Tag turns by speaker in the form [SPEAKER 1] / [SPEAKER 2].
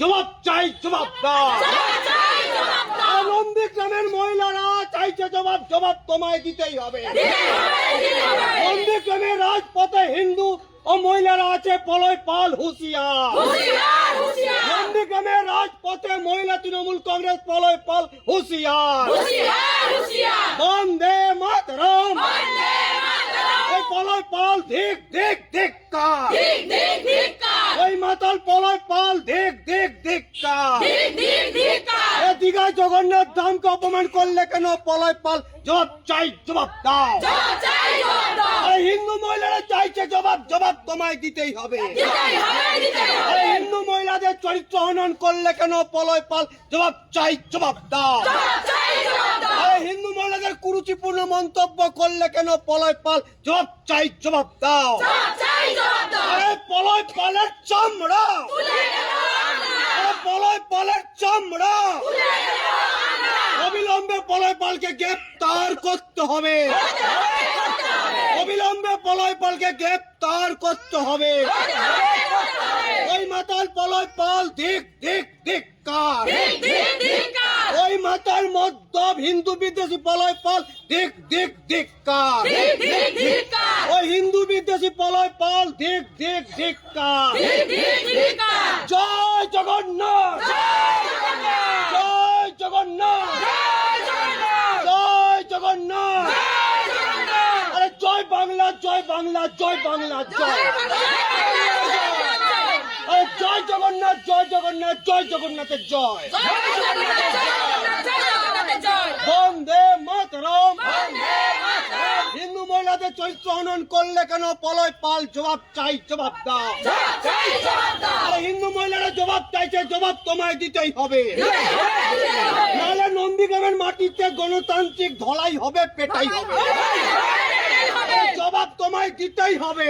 [SPEAKER 1] জবাব চাই, জবাব দাও। নন্দীগ্রামের মহিলারা চাইছে জবাব, জবাব তোমায় দিতেই হবে। নন্দীগ্রামের রাজপথে হিন্দু ও মহিলারা আছে, পলয় পাল হুঁশিয়ার। নন্দীগ্রামের রাজপথে মহিলা তৃণমূল কংগ্রেস, পলয় পাল হুঁশিয়ার। বন্দে মাতরম, ওই পলয় পাল ধিক ধিক ধিক্কার। ওই মাতাল পলয় পাল ধিক ধিক ধিক্কার। দীঘায় জগন্নাথ ধামকে অপমান করলে কেন পলয় পাল? জবাব চাই, জবাব দাও। হিন্দু মহিলারা চাইছে জবাব, জবাব তোমায় দিতেই হবে। হিন্দু মহিলাদের চরিত্র হনন করলে কেন পলয় পাল? জবাব চাই, জবাব দাও। হিন্দু মহিলাদের কুরুচিপূর্ণ মন্তব্য করলে কেন পলয় পাল? জবাব চাই, জবাব দাও। পলয় পালের চামড়া, পলয় পালের চামড়া অবিলম্বে পলয় পালকে গ্রেপ্তার করতে হবে। অবিলম্বে পলয় পালকে গ্রেপ্তার করতে হবে। ওই মাতাল পলয় পাল ধিক ধিক ধিক্কার। ওই মাতাল মদ্যপ হিন্দু বিদ্বেষী পলয় পাল ধিক ধিক ধিক্কার। ওই হিন্দু বিদ্বেষী পলয় পাল ধিক ধিক ধিক্কার। জয় জগন্নাথ, জয় জগন্নাথ, জয় জগন্নাথ। আরে জয় বাংলা, জয় বাংলা, জয় বাংলা, জয়। আরে জয় জগন্নাথ, জয় জগন্নাথ, জয় জগন্নাথের জয়। বন্দে মাতরম। হিন্দু মহিলাদের চরিত্র হনন করলে কেন পলয় পাল? জবাব চাই, জবাব দাও। হিন্দু মহিলারা জবাব চাইছে, জবাব তোমায় দিতেই হবে। নাহলে নন্দীগ্রামের মাটিতে গণতান্ত্রিক ধলাই হবে, পেটাই হবে। জবাব তোমায় দিতেই হবে।